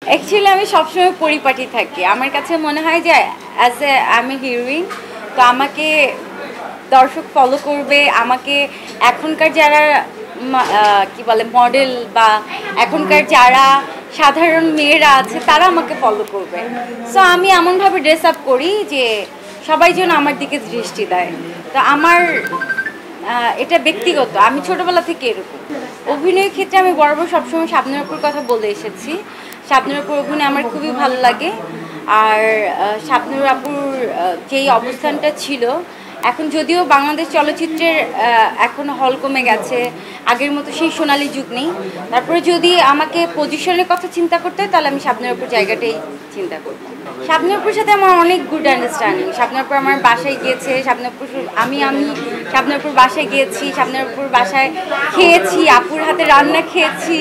Actually আমি সবসময় পরিপাটি থাকি। আমার কাছে মনে হয় যে অ্যাজ এ আমি হিরোইন, তো আমাকে দর্শক ফলো করবে। আমাকে এখনকার যারা কি বলে মডেল বা এখনকার যারা সাধারণ মেয়েরা আছে তারা আমাকে ফলো করবে। সো আমি এমনভাবে ড্রেস আপ করি যে সবাই যেন আমার দিকে দৃষ্টি দেয়। তো আমার এটা ব্যক্তিগত, আমি ছোটোবেলা থেকে এরকম। অভিনয়ের ক্ষেত্রে আমি বরাবর সবসময় শাবনূর আপুর কথা বলে এসেছি। শাবনূর আপুর অভিনয় আমার খুবই ভালো লাগে। আর শাবনূর আপুর যেই অবস্থানটা ছিল, এখন যদিও বাংলাদেশ চলচ্চিত্রের এখন হল কমে গেছে, আগের মতো সেই সোনালী যুগ নেই। তারপরে যদি আমাকে পজিশনের কথা চিন্তা করতে হয় তাহলে আমি শাবনূর আপুর জায়গাটাই চিন্তা করব। শাবনূর আপুর সাথে আমার অনেক গুড আন্ডারস্ট্যান্ডিং। শাবনূর আপু আমার বাসায় গিয়েছে, শাবনূর আপুর আমি শাবনূর আপুর বাসায় গিয়েছি, শাবনূর আপুর বাসায় খেয়েছি, আপুর হাতে রান্না খেয়েছি।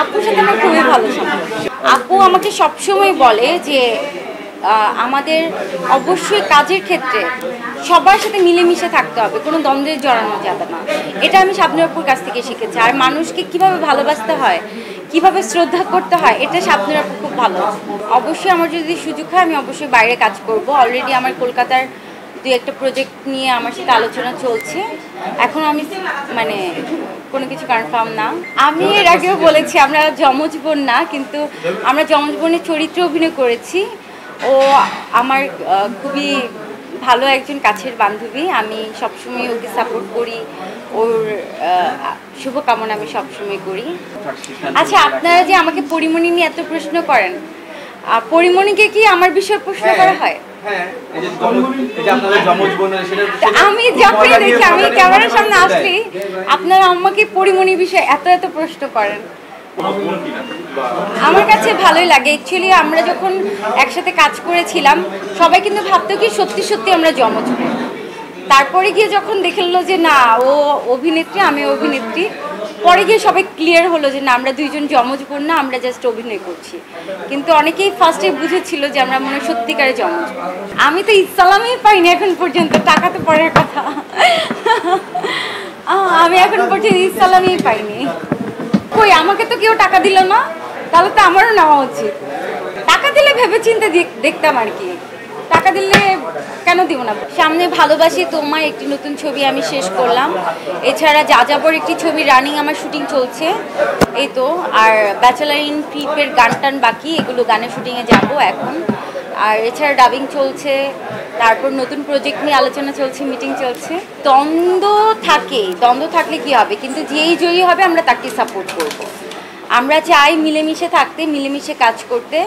আপুর সাথে আমার খুবই ভালো সম্পর্ক। আপু আমাকে সবসময় বলে যে আমাদের অবশ্যই কাজের ক্ষেত্রে সবার সাথে মিলেমিশে থাকতে হবে, কোনো দ্বন্দ্বে জড়ানো যাবে না। এটা আমি শাবনূর আপুর কাছ থেকে শিখেছি। আর মানুষকে কিভাবে ভালোবাসতে হয়, কিভাবে শ্রদ্ধা করতে হয়, এটা শাবনূর আপু খুব ভালো। অবশ্যই আমার যদি সুযোগ হয় আমি অবশ্যই বাইরে কাজ করব। অলরেডি আমার কলকাতার দুই একটা প্রজেক্ট নিয়ে আমার সাথে আলোচনা চলছে। এখন আমি মানে কোনো কিছু কনফার্ম না। আমি এর আগেও বলেছি আমরা যমজ বোন না, কিন্তু আমরা যমজ বোনের চরিত্রে অভিনয় করেছি। ও আমার খুবই ভালো একজন কাছের বান্ধবী। আমি সবসময় ওকে সাপোর্ট করি, ওর শুভকামনা আমি সবসময় করি। আচ্ছা, আপনারা যে আমাকে পরিমণি নিয়ে এত প্রশ্ন করেন, পরিমণিকে কি আমার বিষয়ে প্রশ্ন করা হয়? আমি যখন দেখি, আমি ক্যামেরার সামনে আসলেই আপনারা আমাকে পরিমণির বিষয়ে এত এত প্রশ্ন করেন। আমার কাছে ভালোই লাগে। অ্যাকচুয়ালি আমরা যখন একসাথে কাজ করেছিলাম সবাই কিন্তু ভাবতো কি সত্যি সত্যি আমরা যমজ। তারপরে গিয়ে যখন দেখলো যে না, ও অভিনেত্রী আমি অভিনেত্রী, পরে গিয়ে সবাই ক্লিয়ার হলো যে না, আমরা দুইজন যমজ বোন না, আমরা জাস্ট অভিনয় করছি। কিন্তু অনেকেই ফার্স্টে বুঝেছিল যে আমরা মনে সত্যিকারে যমজ। আমি তো ইসলামই পাইনি এখন পর্যন্ত, টাকা তো পরের কথা। আমি এখন পর্যন্ত ইসলামই পাইনি। কই, আমাকে তো কেউ টাকা দিল না, তাহলে তো আমারও নেওয়া উচিত। টাকা দিলে ভেবে চিন্তে দেখতাম আর কি, টাকা দিলে কেন দিব না। সামনে ভালোবাসি তোমায় একটি নতুন ছবি আমি শেষ করলাম। এছাড়া যাযাবর একটি ছবি রানিং আমার শুটিং চলছে এই তো। আর ব্যাচেলার ইন ফিপের গান টান বাকি, এগুলো গানের শুটিংয়ে যাব এখন। আর এছাড়া ডাবিং চলছে, তারপর নতুন প্রজেক্ট নিয়ে আলোচনা চলছে, মিটিং চলছে। দ্বন্দ্ব থাকলে কি হবে, কিন্তু যেই জয়ী হবে আমরা তাকে সাপোর্ট করব। আমরা চাই মিলেমিশে থাকতে, মিলেমিশে কাজ করতে।